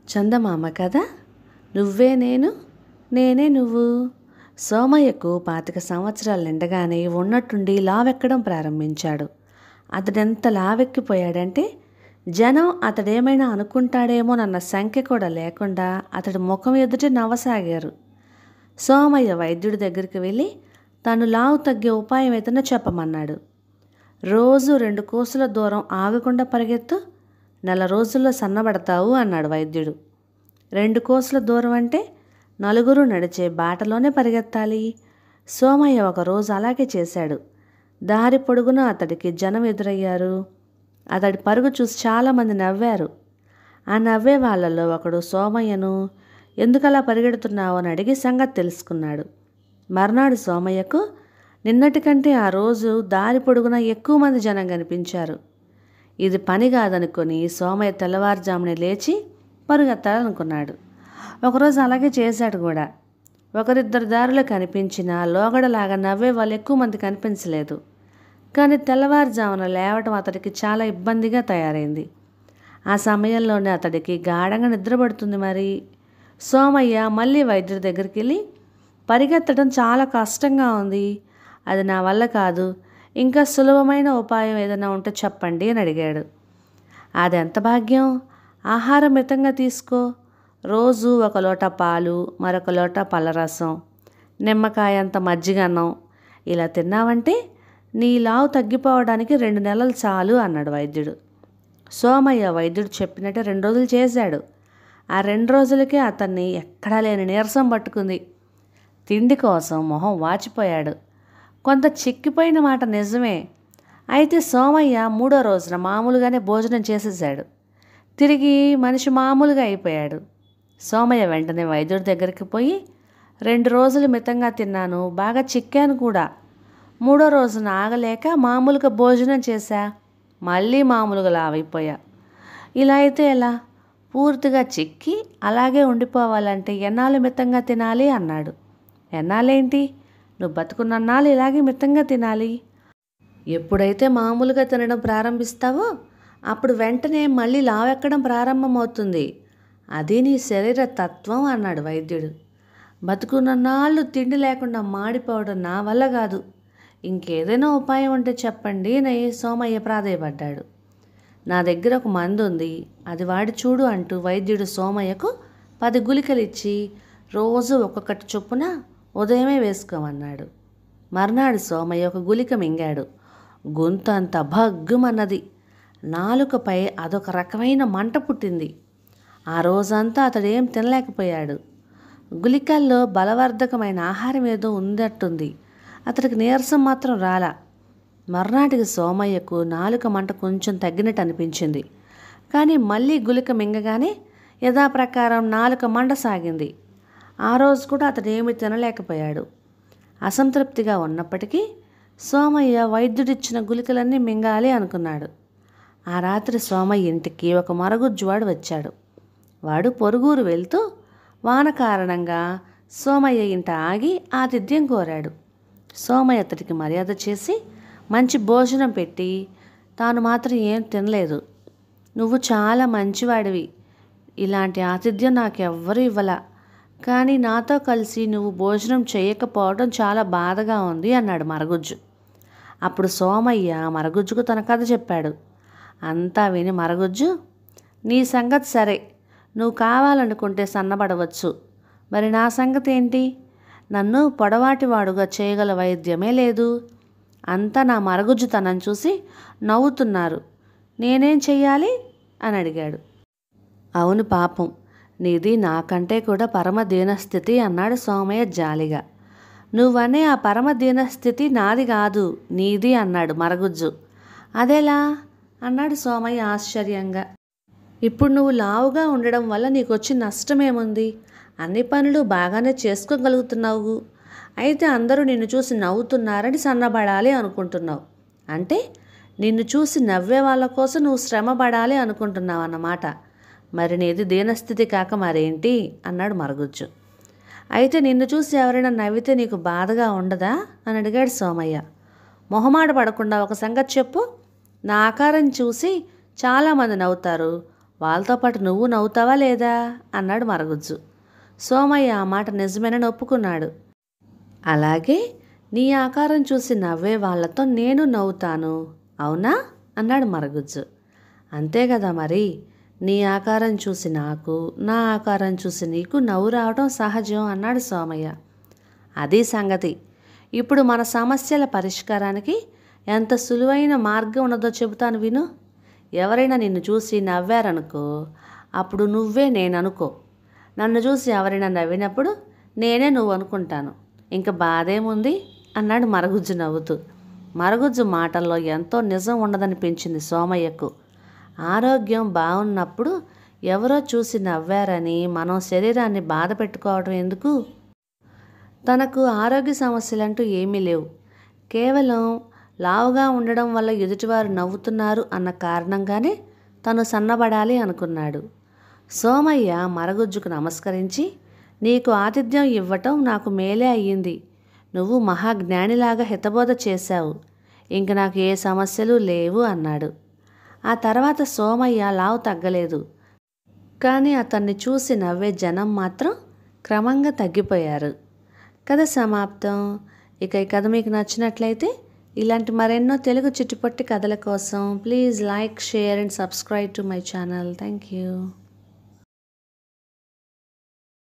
చందమామ కథ నువ్వే నేను నేనే నువ్వు. సోమయ్యకు 25 సంవత్సరాలు నిండగానే ఉన్నట్టుండి లావెక్కడం ప్రారంభించాడు. అతడెంత లావెక్కిపోయాడంటే జనం అతడేమైనా అనుకుంటాడేమోనన్న శంక కూడా లేకుండా అతడి ముఖం ఎదుట నవ్వసాగారు. సోమయ్య వైద్యుడి దగ్గరికి వెళ్ళి తను లావు తగ్గే ఉపాయం ఏదైనా చెప్పమన్నాడు. రోజు 2 కోసుల దూరం ఆగకుండా పరిగెత్తు, 4 రోజుల్లో సన్నబడతావు అన్నాడు వైద్యుడు. 2 కోసుల దూరం అంటే 4 నడిచే బాటలోనే పరిగెత్తాలి. సోమయ్య ఒకరోజు అలాగే చేశాడు. దారి పొడుగున అతడికి జనం ఎదురయ్యారు. అతడి పరుగు చూసి చాలామంది నవ్వారు. ఆ నవ్వే వాళ్ళలో ఒకడు సోమయ్యను ఎందుకలా పరిగెడుతున్నావు అని అడిగి సంగతి తెలుసుకున్నాడు. మర్నాడు సోమయ్యకు నిన్నటి కంటే ఆ రోజు దారి పొడుగున ఎక్కువ మంది జనం కనిపించారు. ఇది పని కాదనుకొని సోమయ్య తెల్లవారుజామునే లేచి పరుగెత్తాలనుకున్నాడు. ఒకరోజు అలాగే చేశాడు కూడా. ఒకరిద్దరు దారిలో కనిపించినా లోగడలాగా నవ్వే వాళ్ళు ఎక్కువ మంది కనిపించలేదు. కానీ తెల్లవారుజామున లేవటం అతడికి చాలా ఇబ్బందిగా తయారైంది. ఆ సమయంలోనే అతడికి గాఢంగా నిద్రపడుతుంది. మరి సోమయ్య మళ్ళీ వైద్యుడి దగ్గరికి వెళ్ళి పరిగెత్తడం చాలా కష్టంగా ఉంది, అది నా వల్ల కాదు, ఇంకా సులభమైన ఉపాయం ఏదైనా ఉంటే చెప్పండి అని అడిగాడు. అదెంత భాగ్యం, ఆహారం మితంగా తీసుకో. రోజు 1 లోటా పాలు, మరొక లోటా పళ్ళరసం, నిమ్మకాయ అంత మజ్జిగన్నం ఇలా తిన్నావంటే నీ లావు తగ్గిపోవడానికి 2 నెలలు చాలు అన్నాడు వైద్యుడు. సోమయ్య వైద్యుడు చెప్పినట్టే 2 రోజులు చేశాడు. ఆ 2 రోజులకే అతన్ని ఎక్కడా లేని నీరసం పట్టుకుంది. తిండి కోసం మొహం వాచిపోయాడు. కొంత చిక్కిపోయిన మాట నిజమే. అయితే సోమయ్య 3వ రోజున మామూలుగానే భోజనం చేసేసాడు. తిరిగి మనిషి మామూలుగా అయిపోయాడు. సోమయ్య వెంటనే వైద్యుడి దగ్గరికి పోయి 2 రోజులు మితంగా తిన్నాను, బాగా చిక్కాను కూడా. 3వ రోజున ఆగలేక మామూలుగా భోజనం చేశా, మళ్ళీ మామూలుగా లావైపోయా. ఇలా అయితే ఎలా? పూర్తిగా చిక్కి అలాగే ఉండిపోవాలంటే ఎన్నాళ్ళు మితంగా తినాలి అన్నాడు. ఎన్నాళ్ళేంటి, నువ్వు బతుకున్నన్నాళ్ళు ఇలాగే మితంగా తినాలి. ఎప్పుడైతే మామూలుగా తినడం ప్రారంభిస్తావో అప్పుడు వెంటనే మళ్ళీ లావెక్కడం ప్రారంభమవుతుంది. అది నీ శరీర తత్వం అన్నాడు వైద్యుడు. బతుకున్నన్నాళ్ళు తిండి లేకుండా మాడిపోవడం నా వల్ల కాదు, ఇంకేదైనా ఉపాయం ఉంటే చెప్పండి అని సోమయ్య ప్రాధేయపడ్డాడు. నా దగ్గర ఒక మందు ఉంది, అది వాడి చూడు అంటూ వైద్యుడు సోమయ్యకు 10 గుళికలు ఇచ్చి రోజు ఒక్కొక్కటి చొప్పున ఉదయమే వేసుకోమన్నాడు. మర్నాడు సోమయ్య ఒక గుళిక మింగాడు. గొంతు అంతా భగ్గుమన్నది. నాలుకపై అదొక రకమైన మంట పుట్టింది. ఆ రోజంతా అతడేం తినలేకపోయాడు. గుళికల్లో బలవర్ధకమైన ఆహారం ఏదో ఉందట్టుంది. అతడికి నీరసం మాత్రం రాలా. మర్నాటికి సోమయ్యకు నాలుక మంట కొంచెం తగ్గినట్టు అనిపించింది. కానీ మళ్ళీ గుళిక మింగగానే యథాప్రకారం నాలుక మంట సాగింది. ఆ రోజు కూడా అతడేమీ తినలేకపోయాడు. అసంతృప్తిగా ఉన్నప్పటికీ సోమయ్య వైద్యుడిచ్చిన గుళికలన్నీ మింగాలి అనుకున్నాడు. ఆ రాత్రి సోమయ్య ఇంటికి ఒక మరగుజ్జువాడు వచ్చాడు. వాడు పొరుగురు వెళ్తూ వాన కారణంగా సోమయ్య ఇంట ఆగి ఆతిథ్యం కోరాడు. సోమయ్య అతడికి మర్యాద చేసి మంచి భోజనం పెట్టి తాను మాత్రం ఏం తినలేదు. నువ్వు చాలా మంచివాడివి, ఇలాంటి ఆతిథ్యం నాకెవ్వరూ ఇవ్వలా, కానీ నాతో కలిసి నువ్వు భోజనం చేయకపోవడం చాలా బాధగా ఉంది అన్నాడు మరగుజ్జు. అప్పుడు సోమయ్య మరగుజ్జుకు తన కథ చెప్పాడు. అంతా విని మరగుజ్జు, నీ సంగతి సరే, నువ్వు కావాలనుకుంటే సన్నబడవచ్చు, మరి నా సంగతి ఏంటి? నన్ను పొడవాటివాడుగా చేయగల వైద్యమే లేదు. అంతా నా మరగుజ్జుతనం చూసి నవ్వుతున్నారు, నేనేం చెయ్యాలి అని అడిగాడు. అవును పాపం, నీది నాకంటే కూడా పరమ దీనస్థితి అన్నాడు సోమయ్య జాలిగా. నువ్వనే ఆ పరమ దీనస్థితి నాది కాదు, నీది అన్నాడు మరగుజ్జు. అదేలా అన్నాడు సోమయ్య ఆశ్చర్యంగా. ఇప్పుడు నువ్వు లావుగా ఉండడం వల్ల నీకొచ్చి నష్టమేముంది? అన్ని పనులు బాగానే చేసుకోగలుగుతున్నావు. అయితే అందరూ నిన్ను చూసి నవ్వుతున్నారని సన్నబడాలి అనుకుంటున్నావు. అంటే నిన్ను చూసి నవ్వే వాళ్ళ కోసం నువ్వు శ్రమ పడాలి అనుకుంటున్నావు అన్నమాట. మరి నీది దీనస్థితి కాక మరేంటి అన్నాడు మరగుజ్జు. అయితే నిన్ను చూసి ఎవరైనా నవ్వితే నీకు బాధగా ఉండదా అని అడిగాడు సోమయ్య. మొహమాట పడకుండా ఒక సంగతి చెప్పు. నా ఆకారం చూసి చాలామంది నవ్వుతారు, వాళ్ళతో పాటు నువ్వు నవ్వుతావా లేదా అన్నాడు మరగుజ్జు. సోమయ్య ఆ మాట నిజమేనని ఒప్పుకున్నాడు. అలాగే నీ ఆకారం చూసి నవ్వే వాళ్ళతో నేను నవ్వుతాను, అవునా అన్నాడు మరగుజ్జు. అంతే కదా మరి, నీ ఆకారం చూసి నాకు, నా ఆకారం చూసి నీకు నవ్వు రావడం సహజం అన్నాడు సోమయ్య. అది సంగతి. ఇప్పుడు మన సమస్యల పరిష్కారానికి ఎంత సులువైన మార్గం ఉన్నదో చెబుతాను విను. ఎవరైనా నిన్ను చూసి నవ్వారనుకో, అప్పుడు నువ్వే నేను అనుకో. నన్ను చూసి ఎవరైనా నవ్వినప్పుడు నేనే నువ్వు అనుకుంటాను. ఇంక బాధేముంది అన్నాడు మరగుజ్జు నవ్వుతూ. మరగుజ్జు మాటల్లో ఎంతో నిజం ఉండదనిపించింది సోమయ్యకు. ఆరోగ్యం బాగున్నప్పుడు ఎవరో చూసి నవ్వారని మనం శరీరాన్ని బాధ పెట్టుకోవడం ఎందుకు? తనకు ఆరోగ్య సమస్యలంటూ ఏమీ లేవు. కేవలం లావుగా ఉండడం వల్ల ఎదుటివారు నవ్వుతున్నారు అన్న కారణంగానే తను సన్నబడాలి అనుకున్నాడు. సోమయ్య మరగుజ్జుకు నమస్కరించి, నీకు ఆతిథ్యం ఇవ్వటం నాకు మేలే అయ్యింది. నువ్వు మహాజ్ఞానిలాగా హితబోధ చేశావు. ఇంక నాకు ఏ సమస్యలు లేవు అన్నాడు. ఆ తర్వాత సోమయ్య లావు తగ్గలేదు. కానీ అతన్ని చూసి నవ్వే జనం మాత్రం క్రమంగా తగ్గిపోయారు. కథ సమాప్తం. ఇక ఈ కథ మీకు నచ్చినట్లయితే ఇలాంటి మరెన్నో తెలుగు చిట్టుపొట్టి కథల కోసం please like, share and subscribe to my channel. Thank you.